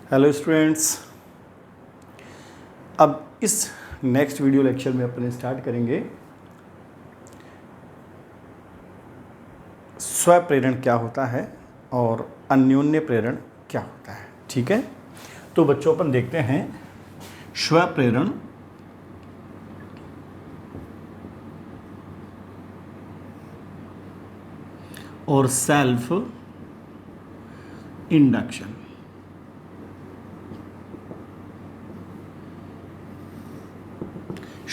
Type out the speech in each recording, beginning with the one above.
Hello students, अब इस next video lecture में अपने स्टार्ट करेंगे स्वप्रेरण क्या होता है और अन्योन्य प्रेरण क्या होता है। ठीक है, तो बच्चों अपन देखते हैं स्वप्रेरण और सेल्फ इंडक्शन।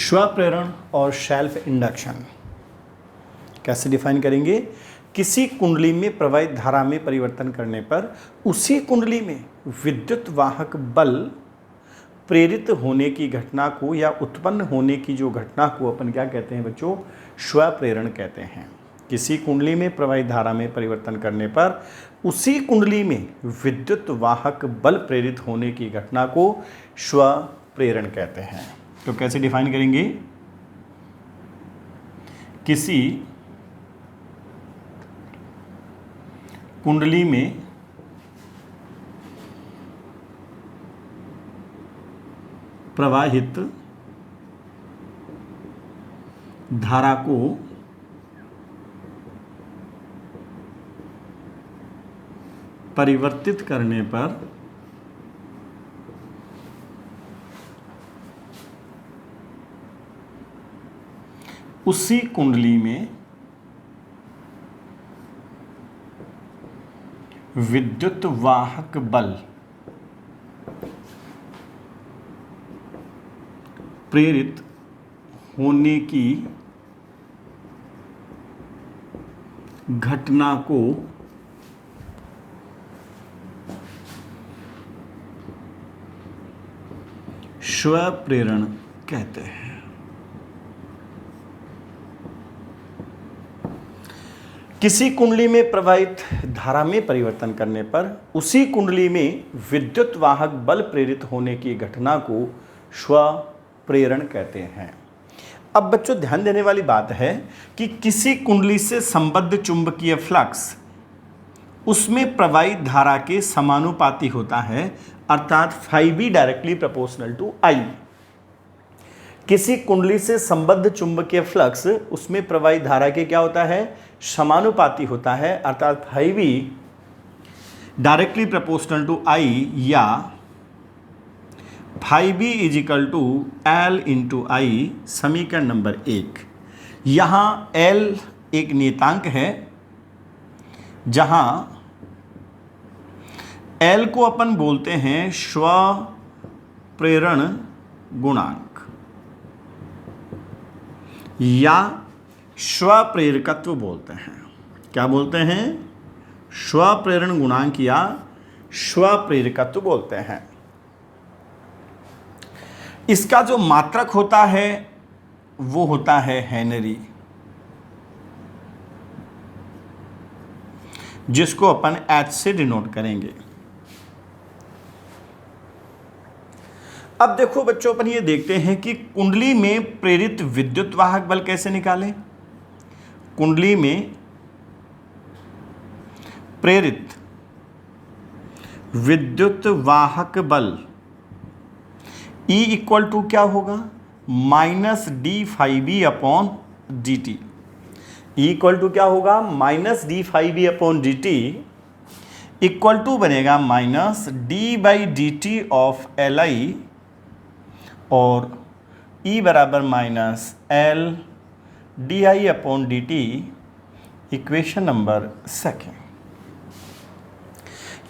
स्वप्रेरण और सेल्फ इंडक्शन कैसे डिफाइन करेंगे? किसी कुंडली में प्रवाहित धारा में परिवर्तन करने पर उसी कुंडली में विद्युत वाहक बल प्रेरित होने की घटना को या उत्पन्न होने की जो घटना को अपन क्या कहते हैं बच्चों? स्वप्रेरण कहते हैं। किसी कुंडली में प्रवाहित धारा में परिवर्तन करने पर उसी कुंडली में विद्युत वाहक बल प्रेरित होने की घटना को स्वप्रेरण कहते हैं। तो कैसे डिफाइन करेंगे? किसी कुंडली में प्रवाहित धारा को परिवर्तित करने पर उसी कुंडली में विद्युत वाहक बल प्रेरित होने की घटना को स्वप्रेरण कहते हैं। किसी कुंडली में प्रवाहित धारा में परिवर्तन करने पर उसी कुंडली में विद्युत वाहक बल प्रेरित होने की घटना को स्वप्रेरण कहते हैं। अब बच्चों ध्यान देने वाली बात है कि किसी कुंडली से संबद्ध चुंबकीय फ्लक्स उसमें प्रवाहित धारा के समानुपाती होता है, अर्थात φB directly proportional to I। किसी कुंडली से संबद्ध चुंबकीय फ्लक्स उसमें प्रवाहित धारा के क्या होता है? समानुपाती होता है, अर्थात φB directly proportional to I या φB equal to L into I। समीकरण नंबर 1। यहाँ L एक नियतांक है जहां L को अपन बोलते हैं स्वप्रेरण गुणांक या स्वप्रेरकत्व बोलते हैं। क्या बोलते हैं? स्वप्रेरण गुणांक या स्वप्रेरकत्व बोलते हैं। इसका जो मात्रक होता है वो होता है हेनरी, जिसको अपन H से डिनोट करेंगे। अब देखो बच्चों, अपन ये देखते हैं कि कुंडली में प्रेरित विद्युत वाहक बल कैसे निकालें। कुंडली में प्रेरित विद्युत वाहक बल E इक्वल टू क्या होगा? Minus D φB upon D T. E equal to क्या होगा? Minus D φB upon D T equal to बनेगा minus D by D T of L I और E बराबर minus L D I upon D T. Equation number 2।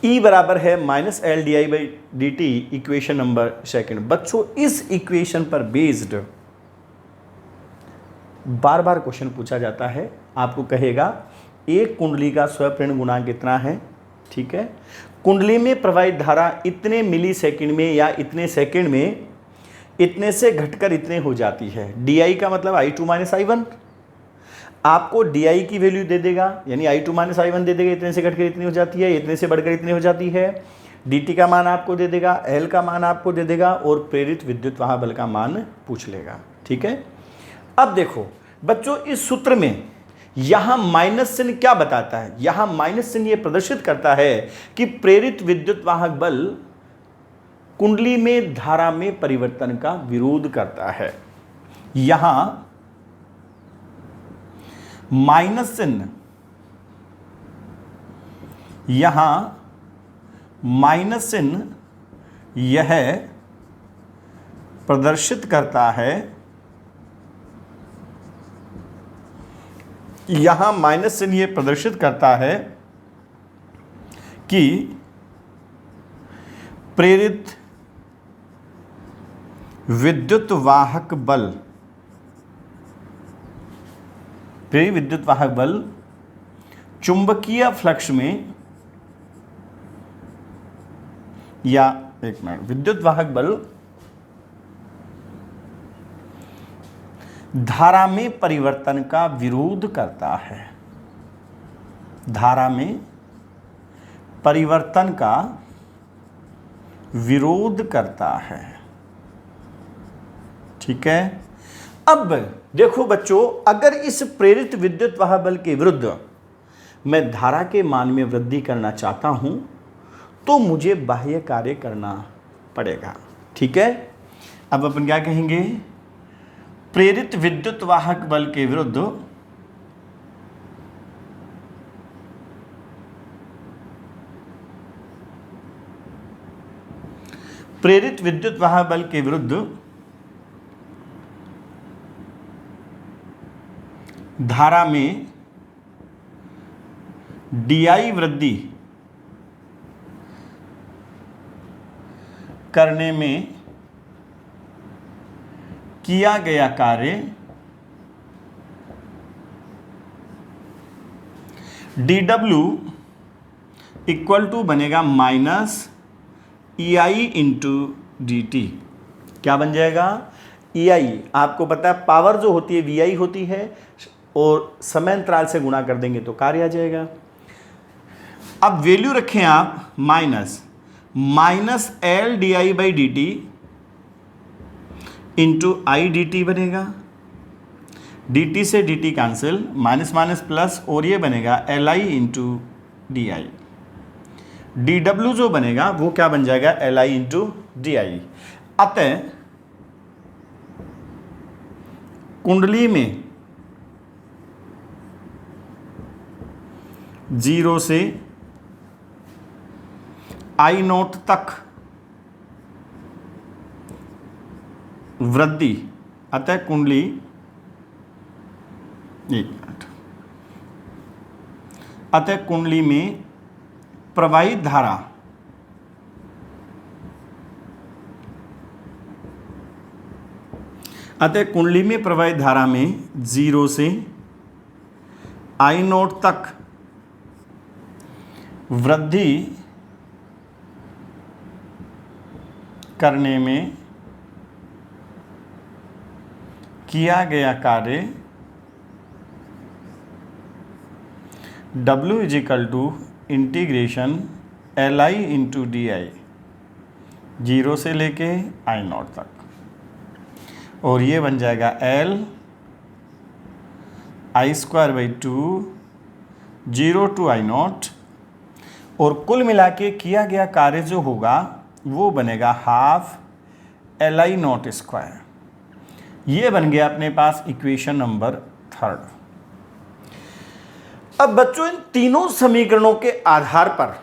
E बराबर है minus L D I by D T, equation number 2। बच्चों इस equation पर based बार बार question पूछा जाता है। आपको कहेगा एक कुंडली का स्वप्रेरण गुणांक कितना है। ठीक है, कुंडली में प्रवाहित धारा इतने मिली सेकंड में या इतने सेकंड में इतने से घटकर इतने हो जाती है। डी का मतलब I2 माइनस I1। आपको डी की वैल्यू दे देगा, यानी I2 माइनस I1 दे देगा, इतने से घटकर इतनी हो जाती है, इतने से बढ़कर इतनी हो जाती है। dt का मान आपको दे देगा, L का मान आपको दे देगा और प्रेरित विद्युत वाहक बल का मान पूछ लेगा। ठीक है, अब देखो बच्चों इस सूत्र में यहां माइनस चिन्ह क्या बताता है? यहां माइनस चिन्ह यह प्रदर्शित करता है कि प्रेरित विद्युत वाहक बल कुंडली में धारा में परिवर्तन का विरोध करता है। यहां माइनस चिन्ह, यहां माइनस चिन्ह यह प्रदर्शित करता है, यहां माइनस चिन्ह यह प्रदर्शित करता है कि प्रेरित विद्युत वाहक बल, प्रेरित विद्युत वाहक बल चुंबकीय फ्लक्स में, या एक मिनट, विद्युत वाहक बल धारा में परिवर्तन का विरोध करता है, धारा में परिवर्तन का विरोध करता है। ठीक है। अब देखो बच्चों, अगर इस प्रेरित विद्युत वाहक बल के विरुद्ध मैं धारा के मान में वृद्धि करना चाहता हूं तो मुझे बाह्य कार्य करना पड़ेगा। ठीक है। अब अपन क्या कहेंगे, प्रेरित विद्युत वाहक बल के विरुद्ध प्रेरित विद्युत वाहक बल के विरुद्ध धारा में DI वृद्धि करने में किया गया कार्य dW इक्वल टू बनेगा माइनस EI इंटू dt। क्या बन जाएगा, EI आपको पता है पावर जो होती है VI होती है, और समय अंतराल से गुणा कर देंगे तो कार्य आ जाएगा। अब वैल्यू रखें आप minus L DI by D T into I D T बनेगा, डी टी से D T cancel, minus minus plus, और ये बनेगा LI इंटू डी आई। डी डब्ल्यू जो बनेगा वो क्या बन जाएगा, LI इंटू डी आई। अतः कुंडली में 0 से I0 तक वृद्धि, अतः कुंडली, एक मिनट, अतः कुंडली में प्रवाहित धारा में 0 से I0 तक वृद्धि करने में किया गया कार्य W is equal to integration LI into D I, 0 से लेके I0 तक, और ये बन जाएगा L I square by 2 0 to I0, और कुल मिला के किया गया कार्य जो होगा वो बनेगा हाफ LI0 स्क्वायर। ये बन गया अपने पास इक्वेशन नंबर 3। अब बच्चों इन तीनों समीकरणों के आधार पर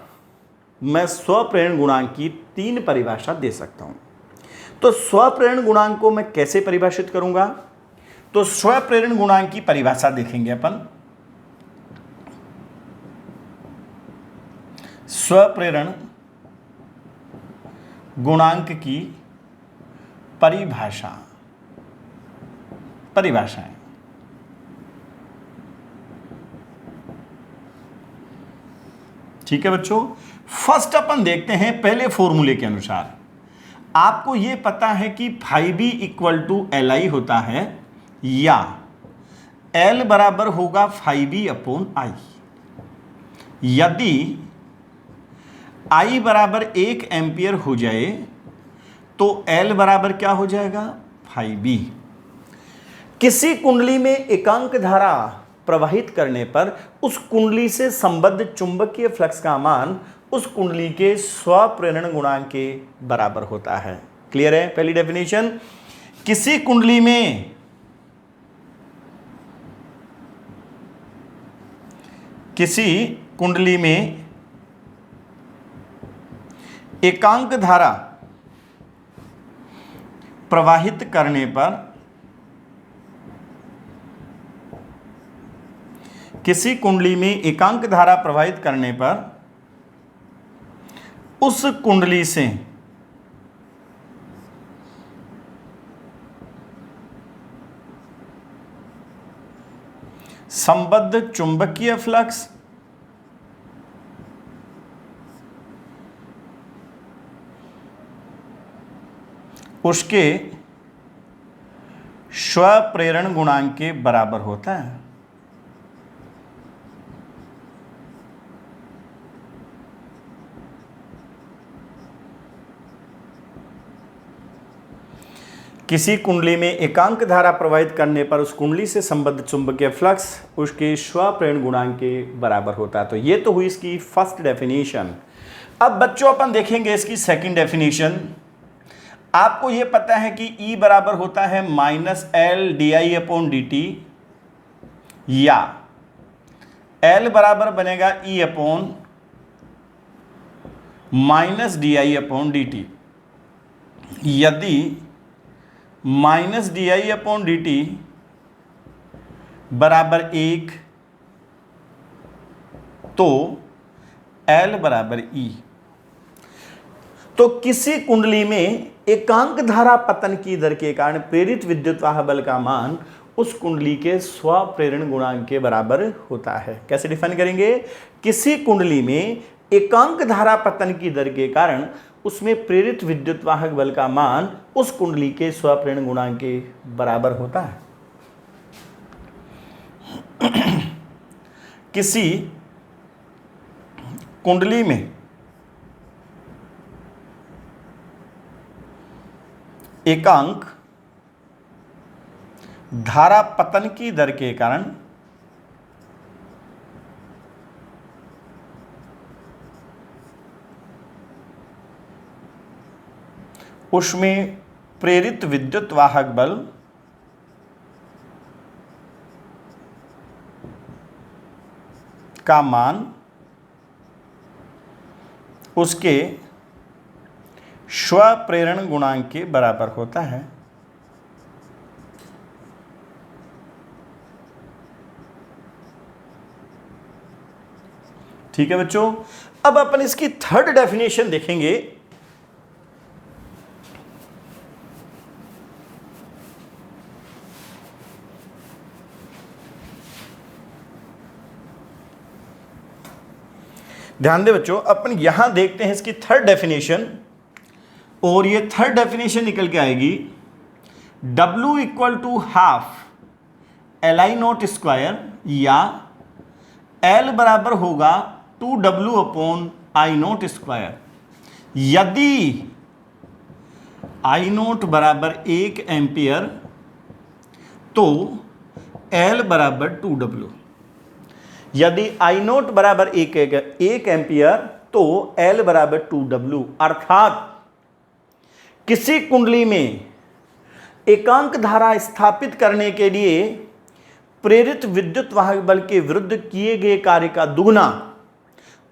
मैं स्वप्रेरण गुणांक की 3 परिभाषा दे सकता हूं। तो स्वप्रेरण गुणांक को मैं कैसे परिभाषित करूंगा, तो स्वप्रेरण गुणांक की परिभाषा देखेंगे अपन। स्वप्रेरण गुणांक की परिभाषाएं, ठीक है बच्चों। फर्स्ट अपन देखते हैं पहले फॉर्मूले के अनुसार। आपको यह पता है कि φb इक्वल टू LI होता है, या L बराबर होगा φb अपॉन I। यदि I बराबर 1 एम्पियर हो जाए तो L बराबर क्या हो जाएगा, φb। किसी कुंडली में एकांक धारा प्रवाहित करने पर उस कुंडली से संबद्ध चुंबकीय फ्लक्स का मान उस कुंडली के स्वप्रेरण गुणांक के बराबर होता है। क्लियर है? पहली डेफिनेशन, किसी कुंडली में एकांक धारा प्रवाहित करने पर किसी कुंडली में एकांक धारा प्रवाहित करने पर उस कुंडली से संबद्ध चुंबकीय फ्लक्स उसके स्वप्रेरण गुणांक के बराबर होता है। किसी कुंडली में एकांक धारा प्रवाहित करने पर उस कुंडली से संबद्ध चुंबकीय फ्लक्स उसके स्वप्रेरण गुणांक के बराबर होता है। तो ये तो हुई इसकी फर्स्ट डेफिनेशन। अब बच्चों अपन देखेंगे इसकी सेकंड डेफिनेशन। आपको ये पता है कि E बराबर होता है -L/dI/dt या L बराबर बनेगा E/-dI/dt। यदि -dI/dt बराबर 1 तो L बराबर E। तो किसी कुंडली में एकांक धारा पतन की दर के कारण प्रेरित विद्युतवाह बल का मान उस कुंडली के स्वप्रेरण गुणांक के बराबर होता है। कैसे डिफाइन करेंगे? किसी कुंडली में एकांक धारा पतन की दर के कारण उसमें प्रेरित विद्युतवाहक बल का मान उस कुंडली के स्वप्रेरण गुणांक के बराबर होता है। किसी कुंडली में एकांक धारा पतन की दर के कारण उसमें प्रेरित विद्युत वाहक बल का मान उसके स्वप्रेरण गुणांक के बराबर होता है। ठीक है बच्चों, अब अपन इसकी थर्ड डेफिनेशन देखेंगे। ध्यान दे बच्चों, अपन यहां देखते हैं इसकी थर्ड डेफिनेशन, और ये थर्ड डेफिनेशन निकल के आएगी W = हाफ Li0² या L बराबर होगा 2W/I0²। यदि I0 बराबर 1 एम्पियर तो L बराबर 2W। यदि I0 बराबर 1 एम्पियर तो L बराबर 2W। अर्थात किसी कुंडली में एकांक धारा स्थापित करने के लिए प्रेरित विद्युत वाहक बल के विरुद्ध किए गए कार्य का दुगना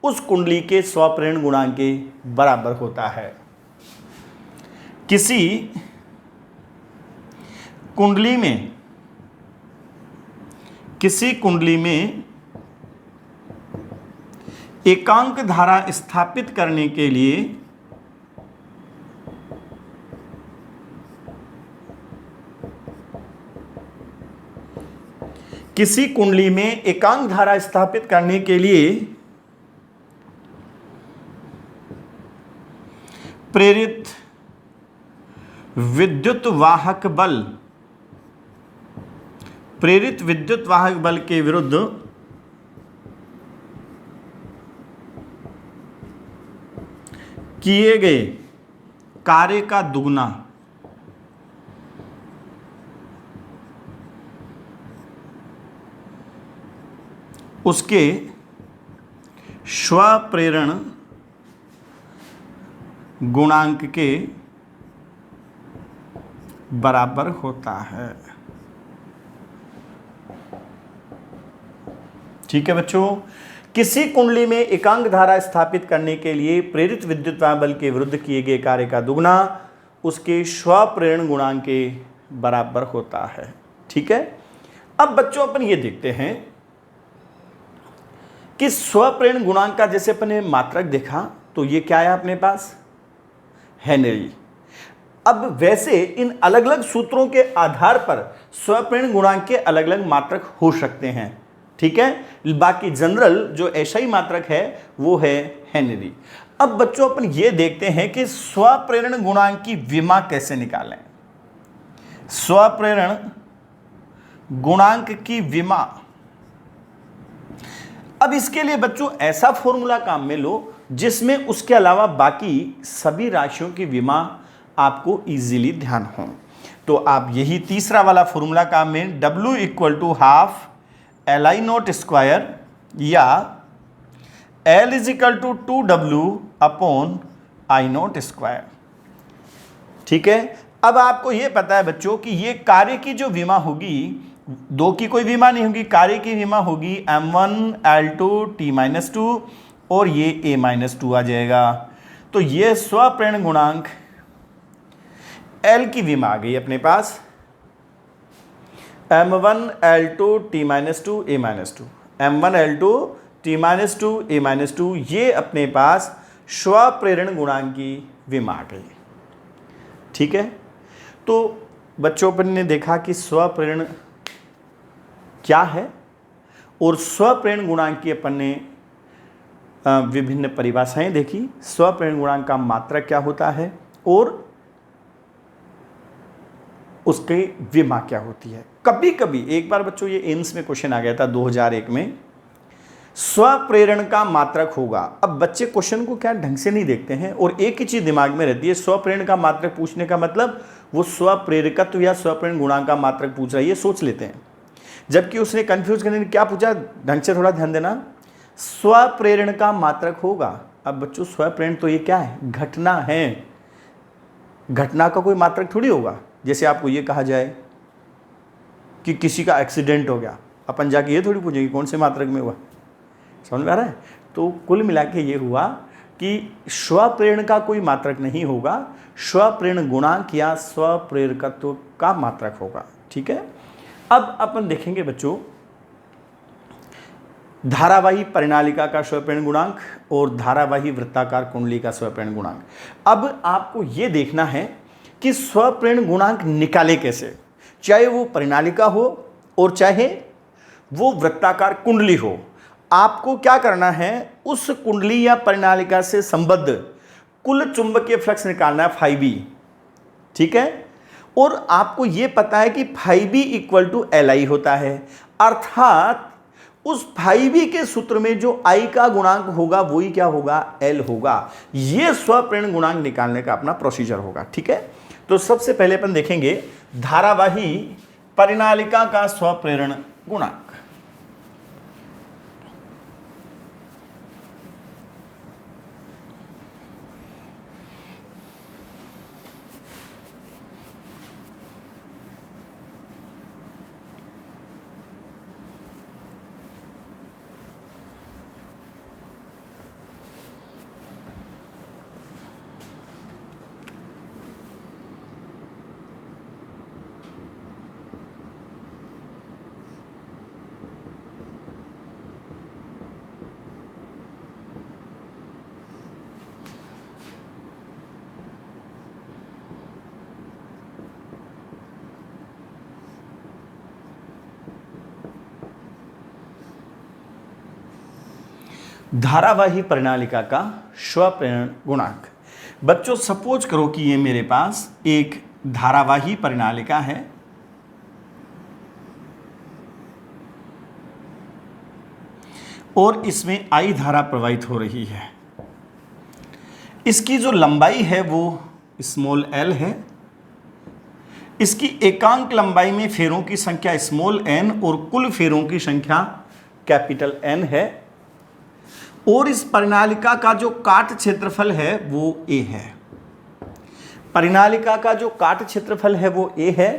उस कुंडली के स्वप्रेरण गुणांक के बराबर होता है। किसी कुंडली में एकांक धारा स्थापित करने के लिए प्रेरित विद्युत वाहक बल के विरुद्ध किए गए कार्य का दुगना उसके स्वप्रेरण गुणांक के बराबर होता है। ठीक है बच्चों, किसी कुंडली में एकांक धारा स्थापित करने के लिए प्रेरित विद्युत बल के विरुद्ध किए गए कार्य का दुगना उसके स्वप्रेरण गुणांक के बराबर होता है। ठीक है, अब बच्चों अपन ये देखते हैं कि स्वप्रेरण गुणांक का जैसे अपन ने मात्रक देखा तो ये क्या है अपने पास, हेनरी। अब वैसे इन अलग अलग सूत्रों के आधार पर स्वप्रेरण गुणांक के अलग अलग मात्रक हो सकते हैं। ठीक है, बाकी जनरल जो ऐसा ही मात्रक है वो है हेनरी। अब बच्चों अपन ये देखते हैं कि स्वप्रेरण गुणांक की विमा कैसे निकालें। स्वप्रेरण गुणांक की विमा, अब इसके लिए बच्चों ऐसा फॉर्मूला काम में लो जिसमें उसके अलावा बाकी सभी राशियों की विमा आपको इजीली ध्यान हो। तो आप यही तीसरा वाला फॉर्मूला काम में W = ½ LI नॉट स्क्वायर या L = 2W/I नॉट स्क्वायर। ठीक है, अब आपको यह पता है बच्चों कि ये कार्य की जो विमा होगी, दो की कोई विमा नहीं होगी, कार्य की विमा होगी m1 L2 T-2 और ये A-2 आ जाएगा। तो ये स्वप्रेरण गुणांक L की विमा आ गई अपने पास, m1 L2 T-2 A-2, m1 L2 T-2 A-2, ये अपने पास स्वप्रेरण गुणांक की विमा आ गई। ठीक है, तो बच्चों अपन ने देखा कि स्वप्रेरण क्या है और स्वप्रेरण गुणांक की अपन ने विभिन्न परिभाषाएं देखी। स्वप्रेरण गुणांक का मात्रक क्या होता है और उसकी विमा क्या होती है। कभी कभी एक बार बच्चों ये एम्स में क्वेश्चन आ गया था 2001 में, स्वप्रेरण का मात्रक होगा। अब बच्चे क्वेश्चन को क्या ढंग से नहीं देखते हैं और एक ही चीज दिमाग में रहती है, स्वप्रेरण का मात्रक पूछने का मतलब वो स्वप्रेरकत्व या स्वप्रेरण गुणांक का मात्रक पूछ रहा है, ये सोच लेते हैं। जबकि उसने कंफ्यूज करने क्या पूछा, ढंग से थोड़ा ध्यान देना, स्वप्रेरण का मात्रक होगा। अब बच्चों स्वप्रेरण तो ये क्या है, घटना है, घटना का कोई मात्रक थोड़ी होगा। जैसे आपको ये कहा जाए कि किसी का एक्सीडेंट हो गया, अपन जाके ये थोड़ी पूछेंगे कौन से मात्रक में हुआ, समझ में आ रहा है। तो कुल मिला के ये हुआ कि स्वप्रेरण का कोई मात्रक नहीं होगा, स्वप्रेरण गुणांक या स्वप्रेरकत्व का मात्रक होगा। ठीक है, अब अपन देखेंगे बच्चों धारावाही परिनालिका का स्वप्रेरण गुणांक और धारावाही वृत्ताकार कुंडली का स्वप्रेरण गुणांक। अब आपको यह देखना है कि स्वप्रेरण गुणांक निकाले कैसे, चाहे वो परिनालिका हो और चाहे वो वृत्ताकार कुंडली हो। आपको क्या करना है, उस कुंडली या परिनालिका से संबद्ध कुल चुंबकीय फ्लक्स निकालना है φB। ठीक है, और आपको यह पता है कि φB = LI होता है, अर्थात उस φB के सूत्र में जो I का गुणांक होगा वही क्या होगा, L होगा। यह स्वप्रेरण गुणांक निकालने का अपना प्रोसीजर होगा। ठीक है, तो सबसे पहले अपन देखेंगे धारावाही परिनालिका का स्वप्रेरण गुणांक। धारावाही परिनालिका का स्वप्रेरण गुणांक। बच्चों सपोज करो कि ये मेरे पास एक धारावाही परिनालिका है और इसमें I धारा प्रवाहित हो रही है। इसकी जो लंबाई है वो स्मॉल l है, इसकी एकांक लंबाई में फेरों की संख्या स्मॉल n और कुल फेरों की संख्या कैपिटल N है, और इस परिनालिका का जो काट क्षेत्रफल है वो A है। परिनालिका का जो काट क्षेत्रफल है वो a है,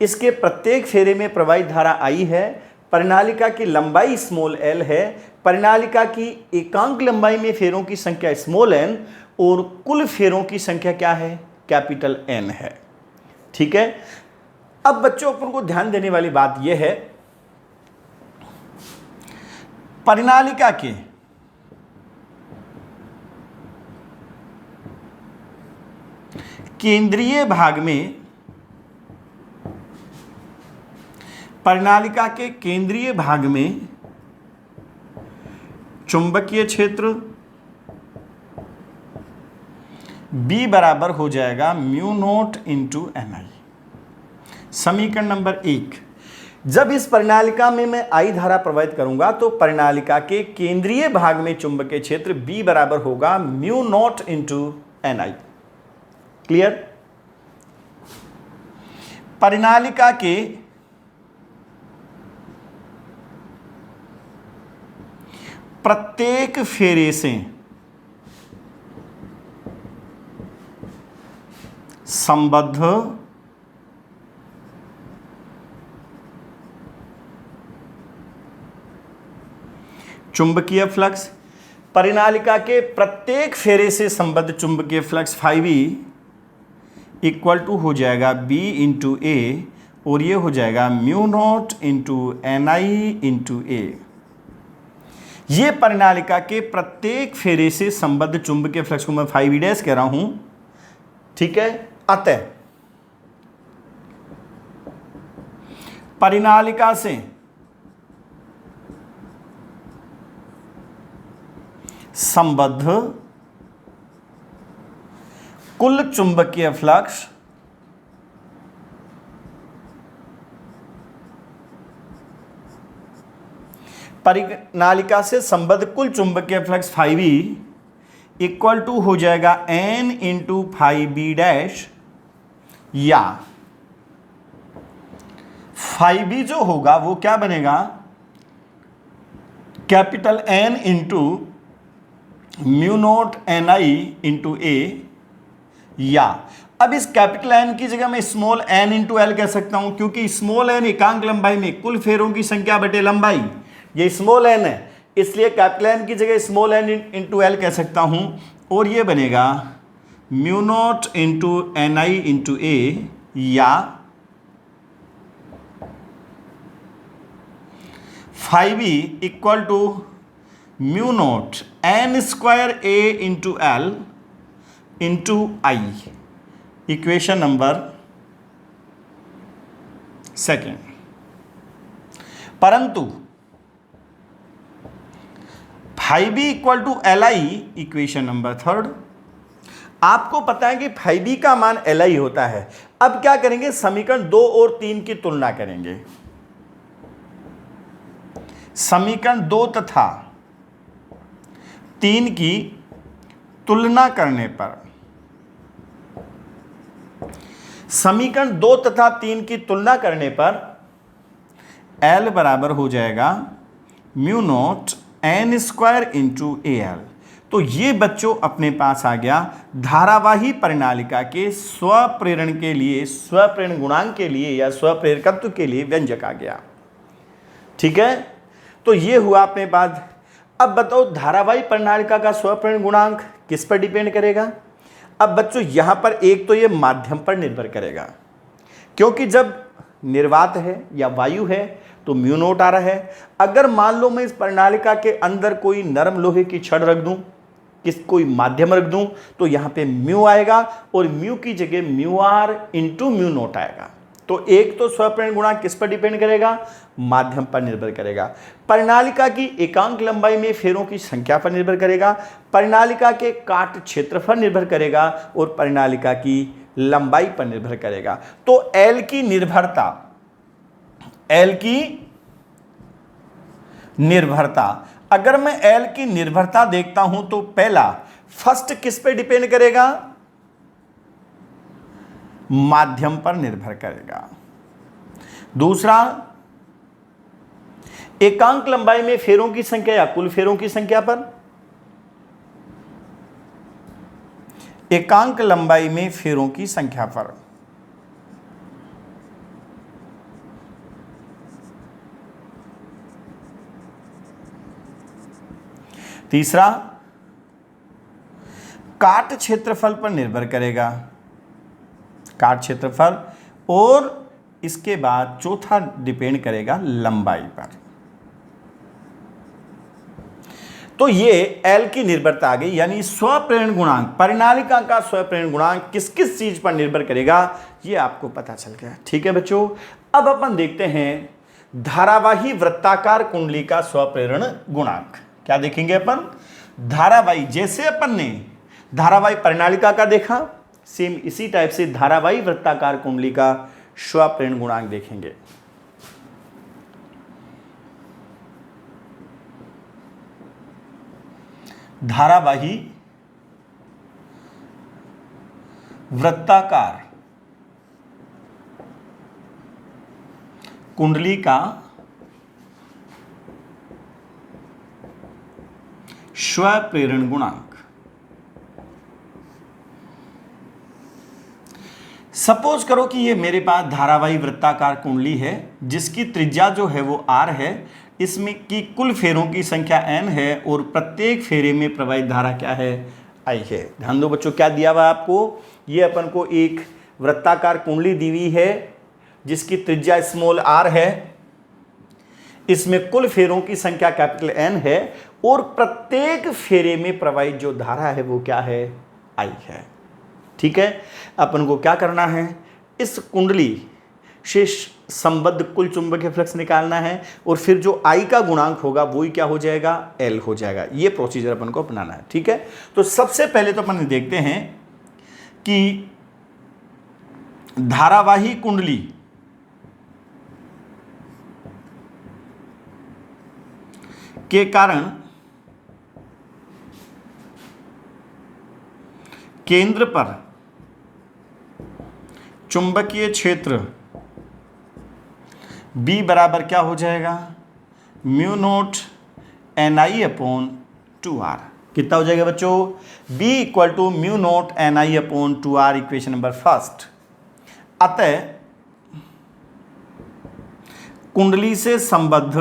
इसके प्रत्येक फेरे में प्रवाहित धारा I है, परिनालिका की लंबाई स्मॉल l है, परिनालिका की एकांक लंबाई में फेरों की संख्या स्मॉल n और कुल फेरों की संख्या क्या है, कैपिटल N है। ठीक है। अब बच्चों अपन को ध्यान देने वाली बात यह है, परिनालिका के केंद्रीय भाग में, परिनालिका के केंद्रीय भाग में चुंबकीय क्षेत्र B बराबर हो जाएगा म्यू नॉट इंटू NI। समीकरण नंबर 1, जब इस परिनालिका में मैं I धारा प्रवाहित करूंगा तो परिनालिका के केंद्रीय भाग में चुंबकीय क्षेत्र B बराबर होगा mu naught into NI। Clear. परिनालिका के प्रत्येक फेरे से संबद्ध चुंबकीय फ्लक्स, परिनालिका के प्रत्येक फेरे से संबद्ध चुंबकीय फ्लक्स φe इक्वल टू हो जाएगा B इंटू ए और ये हो जाएगा mu naught into NI into A. ये परिनालिका के प्रत्येक फेरे से संबद्ध चुंबकीय फ्लक्स को मैं φb डैश कह रहा हूं। ठीक है। अतः परिनालिका से संबद्ध कुल चुंबकीय फ्लक्स परिनालिका से संबद्ध कुल चुंबकीय फ्लक्स φb इक्वल टू हो जाएगा N इंटू φb डैश, या φb जो होगा वो क्या बनेगा, capital N into mu naught NI into A, या अब इस कैपिटल N की जगह मैं स्मॉल n इंटू एल कह सकता हूं, क्योंकि स्मॉल n एकांक लंबाई में कुल फेरों की संख्या बटे लंबाई, ये स्मॉल n है, इसलिए कैपिटल N की जगह स्मॉल n इंटू एल कह सकता हूं और ये बनेगा mu naught into NI into A, या φb equal to mu naught n square a into L into I। Equation number 2। परंतु φb equal to LI, equation number 3। आपको पता है कि φb का मान LI होता है। अब क्या करेंगे, समीकरण 2 और 3 की तुलना करेंगे। समीकरण 2 तथा 3 की तुलना करने पर, समीकरण 2 तथा 3 की तुलना करने पर L बराबर हो जाएगा mu naught n square into AL। तो ये बच्चों अपने पास आ गया धारावाही परिनालिका के स्वप्रेरण के लिए, स्वप्रेरण गुणांक के लिए या स्वप्रेरकत्व के लिए व्यंजक आ गया। ठीक है। तो ये हुआ अपने पास। अब बताओ धारावाही परिनालिका का स्वप्रेरण गुणांक किस पर डिपेंड करेगा। अब बच्चों यहां पर एक तो ये माध्यम पर निर्भर करेगा, क्योंकि जब निर्वात है या वायु है तो म्यू नोट आ रहा है। अगर मान लो मैं इस परिनालिका के अंदर कोई नरम लोहे की छड़ रख दूं, कोई माध्यम रख दूं, तो यहां पे म्यू आएगा और म्यू की जगह mu R into mu nought आएगा। तो एक तो स्वप्रेरण गुणांक किस पर डिपेंड करेगा, माध्यम पर निर्भर करेगा। परिनालिका की एकांक लंबाई में फेरों की संख्या पर निर्भर करेगा, परिनालिका के काट क्षेत्रफल निर्भर करेगा और परिनालिका की लंबाई पर निर्भर करेगा। तो L की निर्भरता, L की निर्भरता, अगर मैं L की निर्भरता देखता हूं तो पहला फर्स्ट किस पे डिपेंड करेगा, माध्यम पर निर्भर करेगा। दूसरा एकांक लंबाई में फेरों की संख्या या कुल फेरों की संख्या पर, एकांक लंबाई में फेरों की संख्या पर। तीसरा, काट क्षेत्रफल पर निर्भर करेगा, काट क्षेत्रफल। और इसके बाद चौथा डिपेंड करेगा लंबाई पर। तो ये एल की निर्भरता आ गई, यानी स्वप्रेरण गुणांक, परिनालिका का स्वप्रेरण गुणांक किस किस चीज पर निर्भर करेगा ये आपको पता चल गया। ठीक है बच्चों, अब अपन देखते हैं धारावाही वृत्ताकार कुंडली का स्वप्रेरण गुणांक। क्या देखेंगे अपन? धारावाही, जैसे अपन ने धारावाही परिनालिका का देखा, सेम इसी टाइप से धारावाही वृत्ताकार कुंडली का स्वप्रेरण गुणांक देखेंगे। धारावाही वृत्ताकार कुंडली का स्वप्रेरण गुणांक। सपोज करो कि ये मेरे पास धारावाही वृत्ताकार कुंडली है जिसकी त्रिज्या जो है वो r है, इसमें की कुल फेरों की संख्या n है और प्रत्येक फेरे में प्रवाहित धारा क्या है? I है। ध्यान दो बच्चों, क्या दिया हुआ आपको? ये अपन को एक वृत्ताकार कुंडली दी हुई है जिसकी त्रिज्या स्मॉल r है, इसमें कुल फेरों की संख्या कैपिटल N है और प्रत्येक फेरे में प्रवाहित जो धारा है वो क्या है? I है। ठीक है, अपन को क्या करना है? इस कुंडली से संबद्ध कुल चुंबकीय फ्लक्स निकालना है और फिर जो I का गुणांक होगा वही क्या हो जाएगा? L हो जाएगा। ये प्रोसीजर अपन को अपनाना है। ठीक है, तो सबसे पहले तो अपन देखते हैं कि धारावाही कुंडली के कारण केंद्र पर चुंबकीय क्षेत्र B बराबर क्या हो जाएगा? Mu nought NI upon 2R। कितना हो जाएगा बच्चों? B equal to mu nought NI upon 2R, equation number first. अतः कुंडली से संबद्ध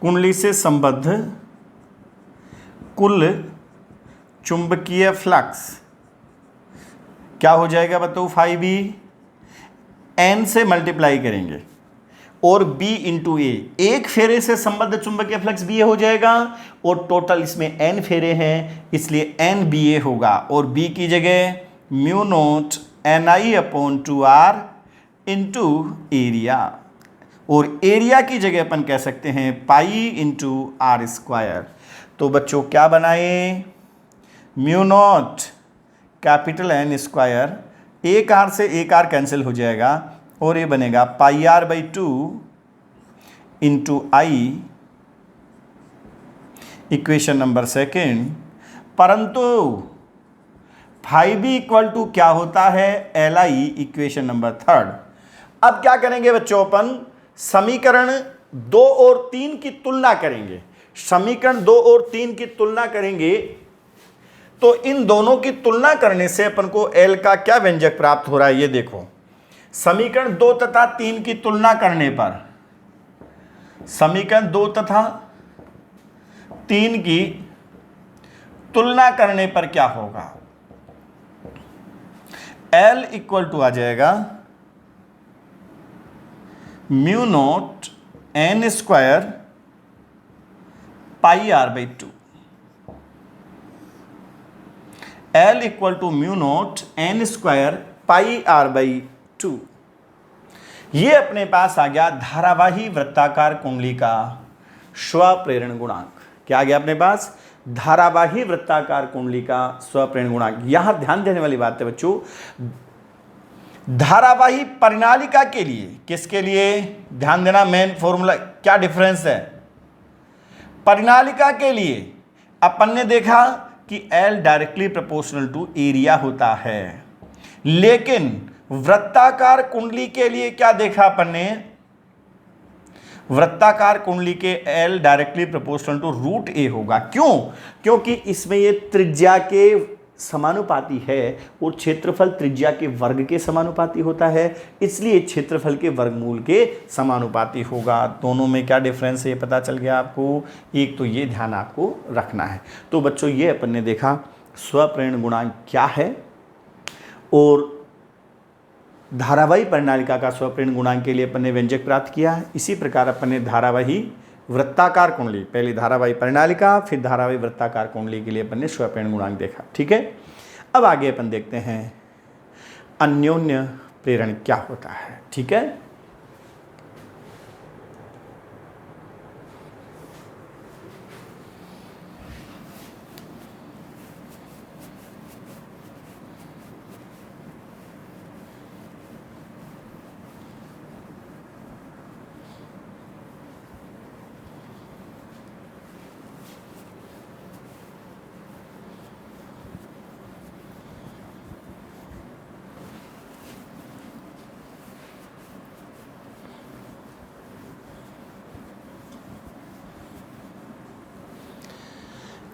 कुंडली से संबद्ध कुल चुंबकीय फ्लक्स क्या हो जाएगा बताओ? 5B N से मल्टीप्लाई करेंगे और B इंटू ए, एक फेरे से संबद्ध चुंबकीय फ्लक्स BA हो जाएगा और टोटल इसमें N फेरे हैं इसलिए NBA होगा और B की जगह mu nought NI upon 2R into area, और एरिया की जगह अपन कह सकते हैं पाई इंटू R स्क्वायर। तो बच्चों क्या बनाए? Mu naught capital N square, एक R से एक R कैंसिल हो जाएगा और ये बनेगा पाई R by 2 into I, equation number second. परंतु 5B इक्वल टू क्या होता है? LI, equation number third. अब क्या करेंगे बच्चों? अपन समीकरण 2 और 3 की तुलना करेंगे। समीकरण 2 और 3 की तुलना करेंगे तो इन दोनों की तुलना करने से अपन को L का क्या व्यंजक प्राप्त हो रहा है ये देखो। समीकरण 2 तथा 3 की तुलना करने पर, समीकरण 2 तथा 3 की तुलना करने पर क्या होगा? L इक्वल टू आ जाएगा mu nought N square pi R by 2। L equal to mu nought N square pi R by 2। ये अपने पास आ गया धारावाही वृत्ताकार कुंडली का स्वप्रेरण गुणांक। क्या आ गया अपने पास? धारावाही वृत्ताकार कुंडली का स्वप्रेरण गुणांक। यहां ध्यान देने वाली बात है बच्चों, धारावाही परिनालिका के लिए, किसके लिए? ध्यान देना, मेन फॉर्मूला क्या डिफरेंस है? परिनालिका के लिए अपन ने देखा कि L directly proportional to area होता है, लेकिन वृत्ताकार कुंडली के लिए क्या देखा अपन ने? वृत्ताकार कुंडली के L directly proportional to root A होगा। क्यों? क्योंकि इसमें ये त्रिज्या के समानुपाती है और क्षेत्रफल त्रिज्या के वर्ग के समानुपाती होता है, इसलिए क्षेत्रफल के वर्गमूल के समानुपाती होगा। दोनों में क्या डिफरेंस है ये पता चल गया आपको। एक तो ये ध्यान आपको रखना है। तो बच्चों ये अपन ने देखा स्वप्रेरण गुणांक क्या है और धारावाही परिनालिका का स्वप्रेरण गुणांक के लिए अपन ने व्यंजक प्राप्त किया है। इसी प्रकार अपन ने धारावाही वृत्ताकार कुंडली, पहले धारावाही परिनालिका फिर धारावाही वृत्ताकार कुंडली के लिए अपन ने स्वप्रेरण गुणांक देखा। ठीक है, अब आगे अपन देखते हैं अन्योन्य प्रेरण क्या होता है। ठीक है,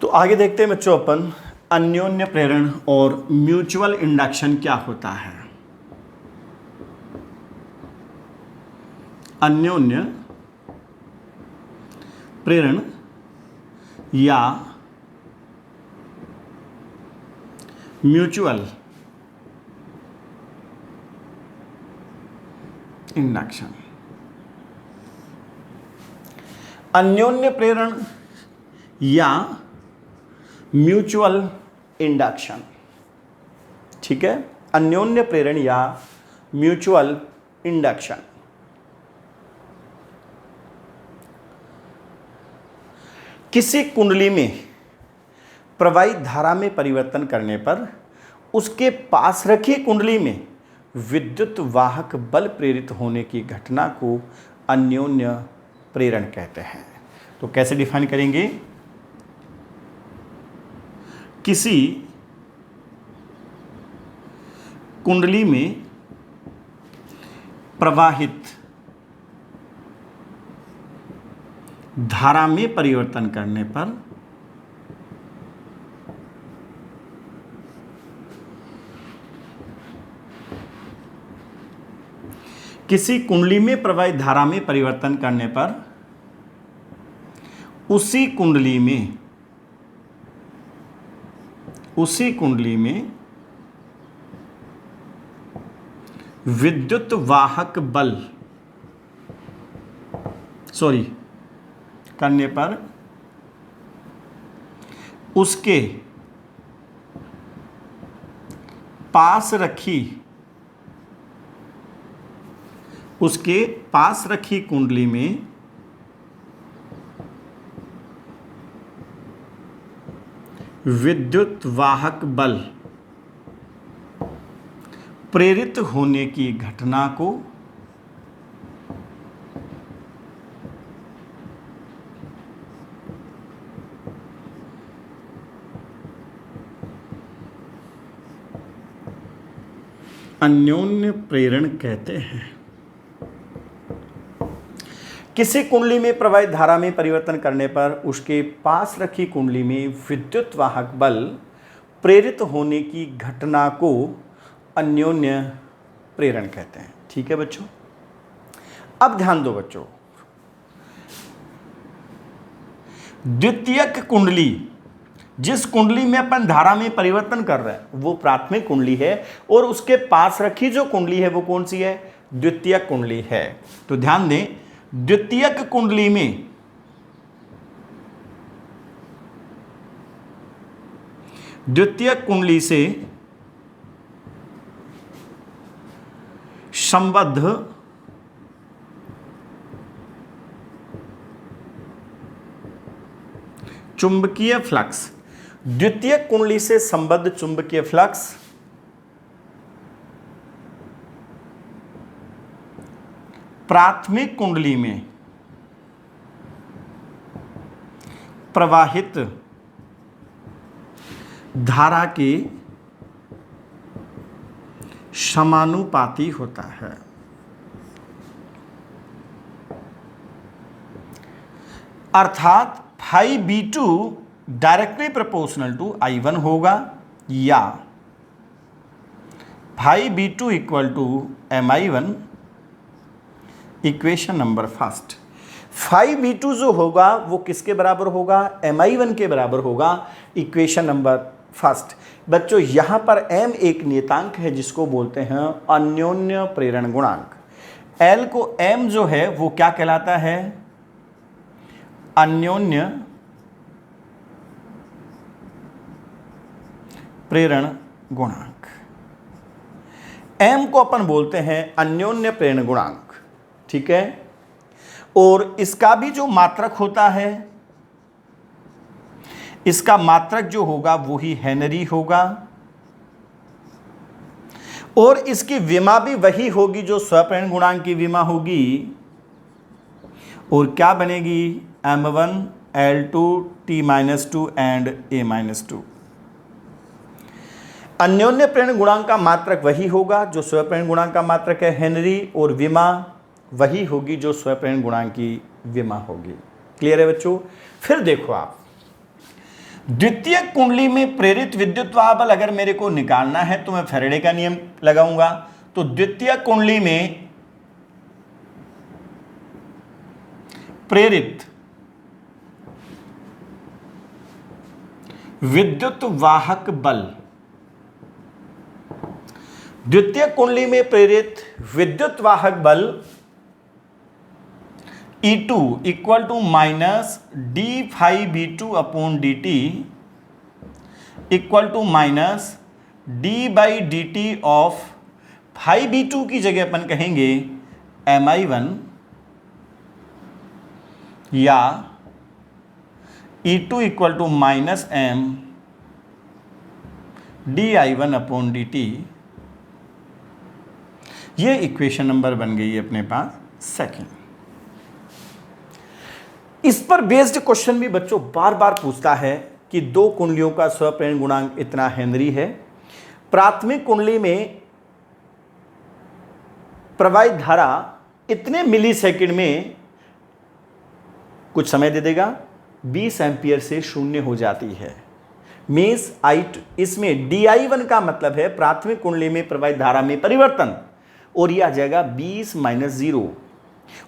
तो आगे देखते हैं बच्चों अपन अन्योन्य प्रेरण और म्यूचुअल इंडक्शन क्या होता है। अन्योन्य प्रेरण या म्यूचुअल इंडक्शन। अन्योन्य प्रेरण या म्यूचुअल इंडक्शन। ठीक है, अन्योन्य प्रेरण या म्यूचुअल इंडक्शन। किसी कुंडली में प्रवाहित धारा में परिवर्तन करने पर उसके पास रखी कुंडली में विद्युत वाहक बल प्रेरित होने की घटना को अन्योन्य प्रेरण कहते हैं। तो कैसे डिफाइन करेंगे? किसी कुंडली में प्रवाहित धारा में परिवर्तन करने पर किसी कुंडली में प्रवाहित धारा में परिवर्तन करने पर उसी कुंडली में विद्युत वाहक बल करने पर उसके पास रखी कुंडली में विद्युत वाहक बल प्रेरित होने की घटना को अन्योन्य प्रेरण कहते हैं। किसी कुंडली में प्रवाहित धारा में परिवर्तन करने पर उसके पास रखी कुंडली में विद्युत वाहक बल प्रेरित होने की घटना को अन्योन्य प्रेरण कहते हैं। ठीक है बच्चों, अब ध्यान दो बच्चों, द्वितीयक कुंडली, जिस कुंडली में अपन धारा में परिवर्तन कर रहे हैं वो प्राथमिक कुंडली है और उसके पास रखी जो कुंडली है वो कौन सी है? द्वितीयक कुंडली है। तो ध्यान दें, द्वितीयक कुंडली में द्वितीयक कुंडली से संबद्ध चुंबकीय फ्लक्स, द्वितीयक कुंडली से संबद्ध चुंबकीय फ्लक्स प्राथमिक कुंडली में प्रवाहित धारा के समानुपाती होता है। अर्थात phi B2 directly proportional to I1 होगा या phi B2 equal to MI1। Equation number first, phi B2 जो होगा वो किसके बराबर होगा? MI1 के बराबर होगा। Equation number first. बच्चों यहां पर M एक नियतांक है जिसको बोलते हैं अन्योन्य प्रेरण गुणांक। L को M जो है वो क्या कहलाता है? अन्योन्य प्रेरण गुणांक। M को अपन बोलते हैं अन्योन्य प्रेरण गुणांक, ठीक है। और इसका भी जो मात्रक होता है, इसका मात्रक जो होगा वो ही हेनरी होगा और इसकी विमा भी वही होगी जो स्वप्रेरण गुणांक की विमा होगी। और क्या बनेगी? M1 L2 T-2 and A-2। अन्योन्य प्रेरण गुणांक का मात्रक वही होगा जो स्वप्रेरण गुणांक का मात्रक है हेनरी, और विमा वही होगी जो स्वप्रेरण गुणांक की विमा होगी। क्लियर है बच्चों? फिर देखो आप, द्वितीय कुंडली में प्रेरित विद्युत वाह बल अगर मेरे को निकालना है तो मैं फैराडे का नियम लगाऊंगा। तो द्वितीय कुंडली में प्रेरित विद्युत वाहक बल, द्वितीय कुंडली में प्रेरित विद्युत वाहक बल E2 equal to minus D phi B2 upon dt equal to minus D by D T of phi B2 की जगह अपन कहेंगे MI1 या E2 equal to minus M DI1 upon dt। ये इक्वेशन नंबर बन गई है अपने पास सेकंड। इस पर बेस्ड क्वेश्चन भी बच्चों बार बार पूछता है कि दो कुंडलियों का स्वप्रेरण गुणांक इतना हेनरी है, प्राथमिक कुंडली में प्रवाहित धारा इतने मिलीसेकंड में कुछ समय दे देगा, 20 एम्पियर से शून्य हो जाती है। मीन्स इसमें DI1 का मतलब है प्राथमिक कुंडली में प्रवाहित धारा में परिवर्तन, और यह आ जाएगा 20 - 0।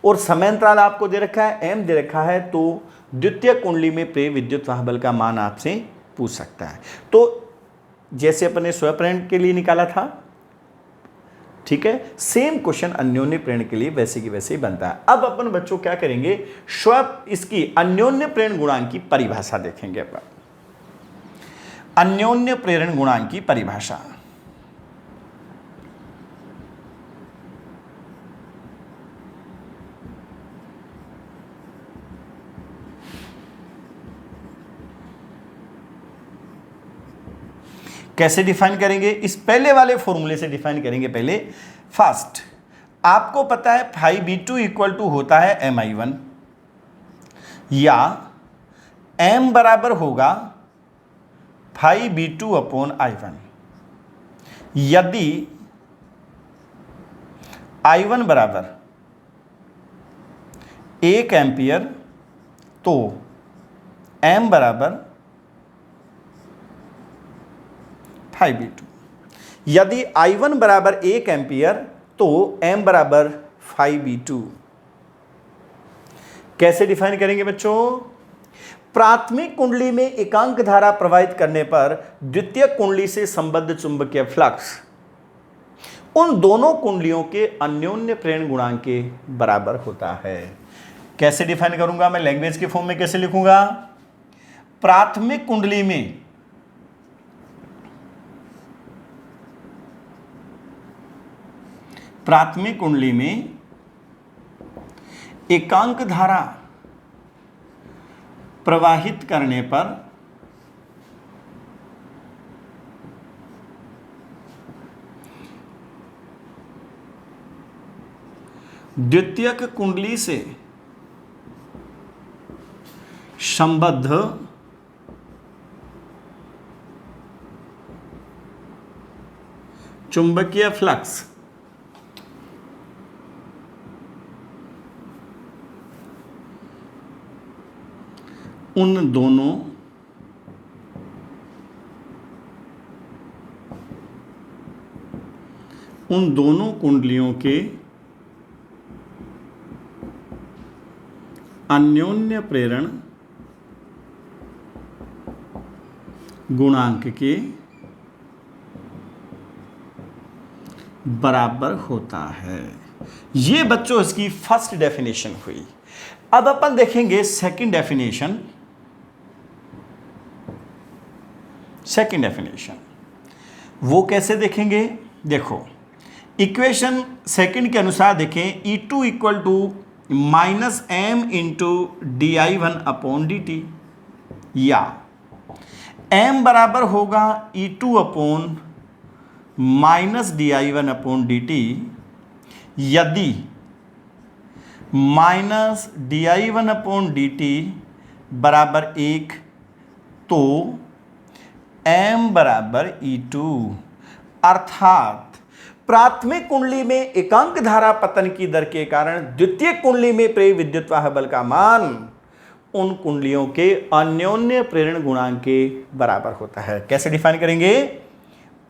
और समय अंतराल आपको दे रखा है, M दे रखा है, तो द्वितीय कुंडली में प्रेरित विद्युत वाहक बल का मान आपसे पूछ सकता है। तो जैसे अपने स्वप्रेरण के लिए निकाला था, ठीक है, सेम क्वेश्चन अन्योन्य प्रेरण के लिए वैसे की वैसे ही बनता है। अब अपन बच्चों क्या करेंगे, इसकी अन्योन्य प्रेरण गुणांक की परिभाषा देखेंगे अपन। अन्योन्य प्रेरण गुणांक की परिभाषा, कैसे डिफाइन करेंगे? इस पहले वाले फॉर्मूले से डिफाइन करेंगे। पहले फर्स्ट, आपको पता है फाई B2 इक्वल टू होता है MI1 या M बराबर होगा फाई B2 अपॉन I1। यदि I1 बराबर 1 एम्पियर तो M बराबर फाई B2। यदि I1 बराबर 1 एम्पियर तो M बराबर फाई B2। कैसे डिफाइन करेंगे बच्चों? प्राथमिक कुंडली में एकांक धारा प्रवाहित करने पर द्वितीय कुंडली से संबद्ध चुंबकीय फ्लक्स उन दोनों कुंडलियों के अन्योन्य प्रेरण गुणांक के बराबर होता है। कैसे डिफाइन करूंगा मैं? लैंग्वेज के फॉर्म में कैसे लिखूंगा? प्राथमिक कुंडली में एकांक धारा प्रवाहित करने पर द्वितीयक कुंडली से संबद्ध चुंबकीय फ्लक्स उन दोनों कुंडलियों के अन्योन्य प्रेरण गुणांक के बराबर होता है। ये बच्चों इसकी फर्स्ट डेफिनेशन हुई। अब अपन देखेंगे सेकंड डेफिनेशन। वो कैसे देखेंगे? देखो, इक्वेशन सेकंड के अनुसार देखें, E2 equal to minus M into di1/dt, या m बराबर होगा E2 अपॉन माइनस di1/dt यदि माइनस di1/dt बराबर 1 तो m बराबर E2। अर्थात प्राथमिक कुंडली में एकांक धारा पतन की दर के कारण द्वितीय कुंडली में प्रेरित विद्युत वाहक बल का मान उन कुंडलियों के अन्योन्य प्रेरण गुणांक के बराबर होता है। कैसे डिफाइन करेंगे?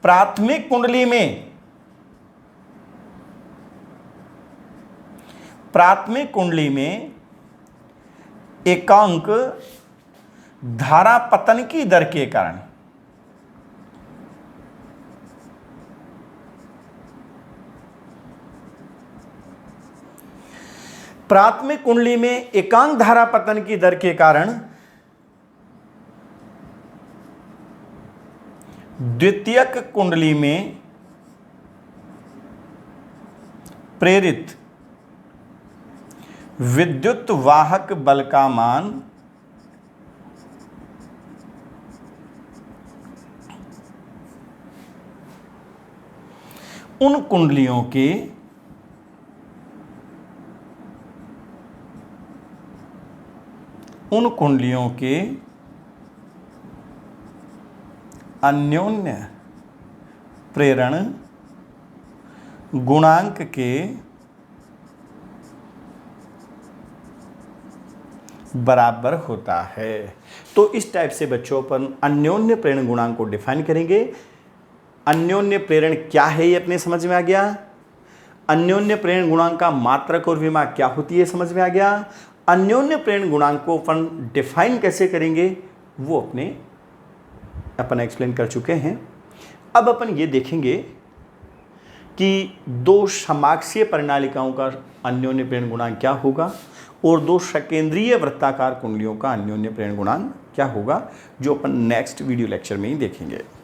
प्राथमिक कुंडली में एकांक धारा पतन की दर के कारण प्राथमिक कुंडली में एकांक धारा पतन की दर के कारण द्वितीयक कुंडली में प्रेरित विद्युत वाहक बल का मान उन कुंडलियों के अन्योन्य प्रेरण गुणांक के बराबर होता है। तो इस टाइप से बच्चों अपन अन्योन्य प्रेरण गुणांक को डिफाइन करेंगे। अन्योन्य प्रेरण क्या है ये अपने समझ में आ गया। अन्योन्य प्रेरण गुणांक का मात्रक और विमा क्या होती है समझ में आ गया। अन्योन्य प्रेरण गुणांक को अपन डिफाइन कैसे करेंगे वो अपन एक्सप्लेन कर चुके हैं। अब अपन ये देखेंगे कि दो समाक्षीय परिनालिकाओं का अन्योन्य प्रेरण गुणांक क्या होगा और दो सकेंद्रीय वृत्ताकार कुंडलियों का अन्योन्य प्रेरण गुणांक क्या होगा, जो अपन नेक्स्ट वीडियो लेक्चर में ही देखेंगे।